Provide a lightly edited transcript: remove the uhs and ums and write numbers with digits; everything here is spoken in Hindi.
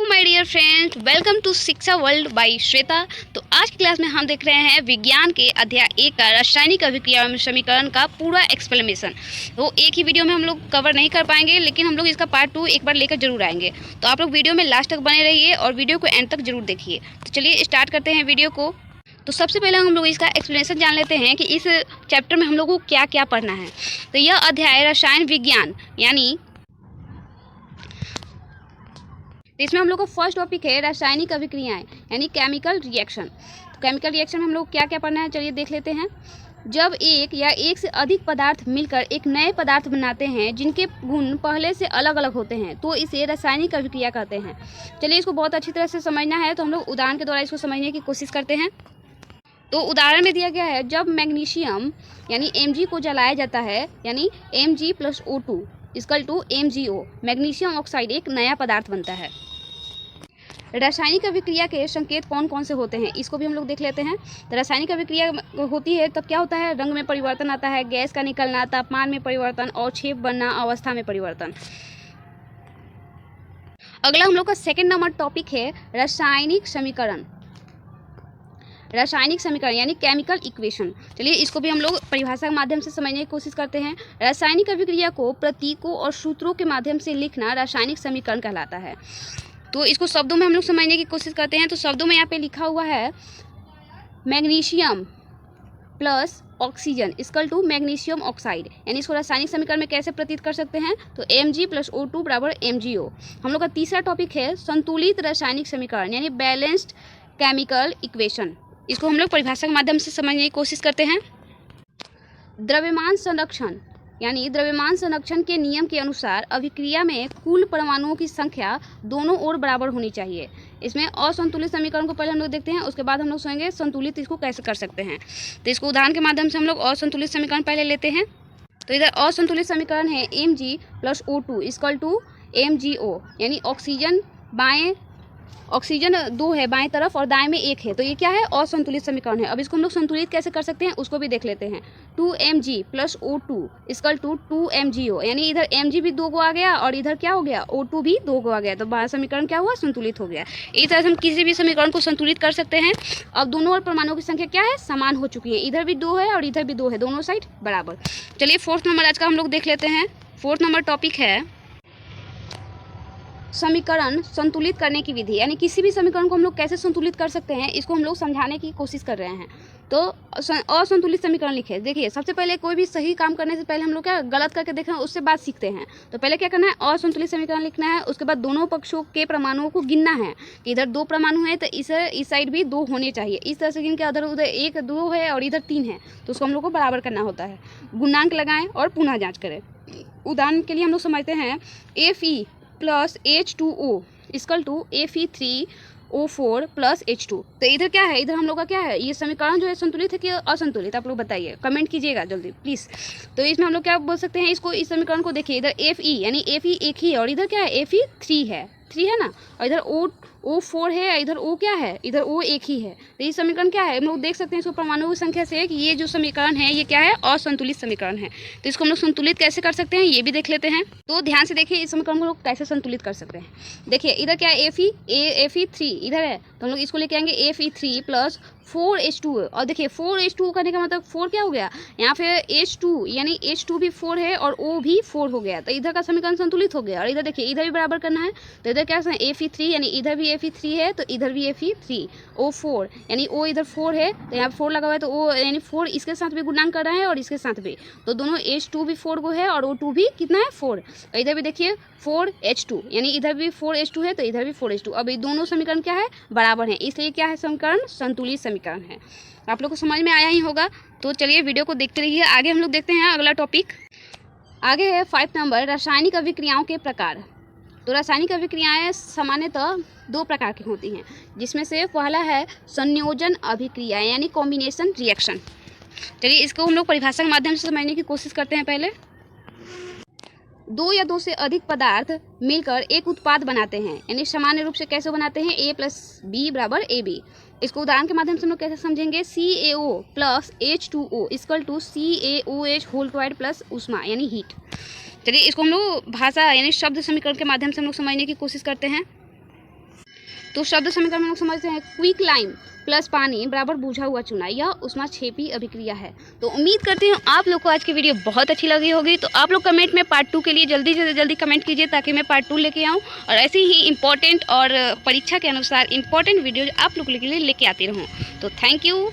My dear friends, welcome to Shiksha world by Shweta. तो आज की क्लास में हम देख रहे हैं विज्ञान के अध्याय 1 का रासायनिक अभिक्रिया में समीकरण का पूरा एक्सप्लेनेशन। तो एक ही वीडियो में हम लोग कवर नहीं कर पाएंगे, लेकिन हम लोग इसका पार्ट 2 एक बार लेकर जरूर आएंगे। तो आप लोग वीडियो में लास्ट तक बने रहिए और वीडियो को एंड तक जरूर देखिए। तो चलिए स्टार्ट करते हैं वीडियो को। तो सबसे पहले हम लोग इसका एक्सप्लेनेशन जान लेते हैं कि इस चैप्टर में हम लोग को क्या क्या पढ़ना है। तो यह अध्याय रसायन विज्ञान यानी तो इसमें हम लोग को फर्स्ट टॉपिक है रासायनिक अभिक्रियाएं यानी केमिकल रिएक्शन। तो केमिकल रिएक्शन में हम लोग क्या क्या पढ़ना है, चलिए देख लेते हैं। जब एक या एक से अधिक पदार्थ मिलकर एक नए पदार्थ बनाते हैं जिनके गुण पहले से अलग अलग होते हैं तो इसे रासायनिक अभिक्रिया कहते हैं। चलिए इसको बहुत अच्छी तरह से समझना है, तो हम लोग उदाहरण के द्वारा इसको समझने की कोशिश करते हैं। तो उदाहरण में दिया गया है, जब मैग्नीशियम यानी Mg को जलाया जाता है यानी Mg + O2 = MgO, magnesium oxide एक नया पदार्थ बनता है। रासायनिक अभिक्रिया के संकेत कौन कौन से होते हैं, इसको भी हम लोग देख लेते हैं। तो रासायनिक अभिक्रिया होती है तब क्या होता है, रंग में परिवर्तन आता है, गैस का निकलना, तापमान में परिवर्तन और छेप बनना, अवस्था में परिवर्तन। अगला हम लोग का सेकंड नंबर टॉपिक है रासायनिक समीकरण। रासायनिक समीकरण यानी केमिकल इक्वेशन। चलिए इसको भी हम लोग परिभाषा के माध्यम से समझने की कोशिश करते हैं। रासायनिक अभिक्रिया को प्रतीकों और सूत्रों के माध्यम से लिखना रासायनिक समीकरण कहलाता है। तो इसको शब्दों में हम लोग समझने की कोशिश करते हैं। तो शब्दों में यहाँ पे लिखा हुआ है magnesium plus oxygen = magnesium oxide, यानी इसको रासायनिक समीकरण में कैसे प्रतीत कर सकते हैं, तो Mg + O2 = MgO। हम लोग का तीसरा टॉपिक है संतुलित रासायनिक समीकरण यानी बैलेंस्ड केमिकल इक्वेशन। इसको हम लोग परिभाषा के माध्यम से समझने की कोशिश करते हैं। द्रव्यमान संरक्षण यानी द्रव्यमान संरक्षण के नियम के अनुसार अभिक्रिया में कुल परमाणुओं की संख्या दोनों ओर बराबर होनी चाहिए। इसमें असंतुलित समीकरण को पहले हम लोग देखते हैं, उसके बाद हम लोग सोचेंगे संतुलित इसको कैसे कर सकते हैं। तो इसको उदाहरण के माध्यम से हम लोग असंतुलित समीकरण पहले लेते हैं। तो इधर असंतुलित समीकरण है Mg + O2 = MgO, यानी ऑक्सीजन 2 है बाएं तरफ और दाएं में 1 है, तो ये क्या है, असंतुलित समीकरण है। अब इसको हम लोग संतुलित कैसे कर सकते हैं उसको भी देख लेते हैं। 2Mg + O2 = 2MgO, यानी इधर Mg भी 2 गो आ गया और इधर क्या हो गया, O2 भी 2 गो आ गया, तो समीकरण क्या हुआ, संतुलित हो गया। इस तरह से हम किसी भी समीकरण को संतुलित कर सकते हैं। अब दोनों ओर परमाणुओं की संख्या क्या है, समान हो चुकी है, इधर भी 2 है और इधर भी 2 है, दोनों साइड बराबर। चलिए फोर्थ नंबर आज का हम लोग देख लेते हैं। फोर्थ नंबर टॉपिक है समीकरण संतुलित करने की विधि, यानी किसी भी समीकरण को हम लोग कैसे संतुलित कर सकते हैं, इसको हम लोग समझाने की कोशिश कर रहे हैं। तो असंतुलित समीकरण लिखे। देखिए सबसे पहले कोई भी सही काम करने से पहले हम लोग क्या गलत करके देखें, उससे बाद सीखते हैं। तो पहले क्या करना है, असंतुलित समीकरण लिखना है, उसके बाद दोनों पक्षों के परमाणुओं को गिनना है कि इधर 2 परमाणु है तो इस साइड भी 2 होने चाहिए, इस तरह से गिन के उधर 1 2 है और इधर 3 है, तो उसको हम लोग को बराबर करना होता है। गुणांक लगाएं और पुनः जाँच करें। उदाहरण के लिए हम लोग समझते हैं Fe + H2O = Fe3O4 + H2। तो इधर क्या है, इधर हम लोग का क्या है, ये समीकरण जो है संतुलित है कि असंतुलित, आप लोग बताइए, कमेंट कीजिएगा जल्दी प्लीज़। तो इसमें हम लोग क्या बोल सकते हैं, इसको इस समीकरण को देखिए, इधर Fe यानी Fe एक ही है और इधर क्या है, Fe3 है ना, और इधर O4 है, इधर O क्या है, इधर O एक ही है। तो ये समीकरण क्या है, हम लोग देख सकते हैं इसको परमाणुओं की संख्या से कि ये जो समीकरण है ये क्या है, असंतुलित समीकरण है। तो इसको हम लोग संतुलित कैसे कर सकते हैं ये भी देख लेते हैं। तो ध्यान से देखिए इस समीकरण को लोग कैसे संतुलित कर सकते हैं। देखिए इधर क्या है, Fe3 इधर है, तो हम लोग इसको लेके आएंगे Fe3 + 4H2। और देखिए 4H2 करने का मतलब 4 क्या हो गया, यहाँ पे H2 यानी H2 भी 4 है और O भी 4 हो गया, तो इधर का समीकरण संतुलित हो गया। और इधर देखिए इधर भी बराबर करना है, तो इधर क्या है, Fe3 यानी इधर भी Fe3 है तो इधर भी Fe3, O4 यानी O इधर 4 है तो यहाँ 4 लगा हुआ है, तो O यानी 4 इसके साथ भी गुणांक कर रहा है और इसके साथ भी, तो दोनों H2 भी 4 को है और O2 भी कितना है, 4। इधर भी देखिए 4H2 यानी इधर भी 4H2 है तो इधर भी 4H2। अब ये दोनों समीकरण क्या है, बराबर है, इसलिए क्या है, समीकरण संतुलित समीकरण है। आप लोग को समझ में आया ही होगा। तो चलिए वीडियो को देखते रहिए। आगे हम लोग देखते हैं अगला टॉपिक। आगे है 5 नंबर रासायनिक अभिक्रियाओं के प्रकार। तो रासायनिक अभिक्रियाएं सामान्यतः 2 प्रकार की होती हैं, जिसमें से पहला है संयोजन अभिक्रिया यानी कॉम्बिनेशन रिएक्शन। चलिए इसको हम लोग परिभाषा के माध्यम से समझने की कोशिश करते हैं। पहले 2 या 2 से अधिक पदार्थ मिलकर एक उत्पाद बनाते हैं, यानी सामान्य रूप से कैसे बनाते हैं, A + B = AB। इसको उदाहरण के माध्यम से हम लोग कैसे समझेंगे, CaO + H2O = CaOH² + ऊष्मा यानी हीट। चलिए इसको हम लोग भाषा यानी शब्द समीकरण के माध्यम से हम लोग समझने की कोशिश करते हैं। तो शब्द समीकरण में लोग समझते हैं क्विक लाइम प्लस पानी बराबर बुझा हुआ चूना, यह ऊष्माक्षेपी अभिक्रिया है। तो उम्मीद करती हूँ आप लोग को आज की वीडियो बहुत अच्छी लगी होगी। तो आप लोग कमेंट में पार्ट 2 के लिए जल्दी से जल्दी कमेंट कीजिए ताकि मैं पार्ट 2 लेके आऊँ और ऐसे ही इंपॉर्टेंट और परीक्षा के अनुसार इंपॉर्टेंट वीडियो आप लोग के लिए लेके आती रहूँ। तो थैंक यू।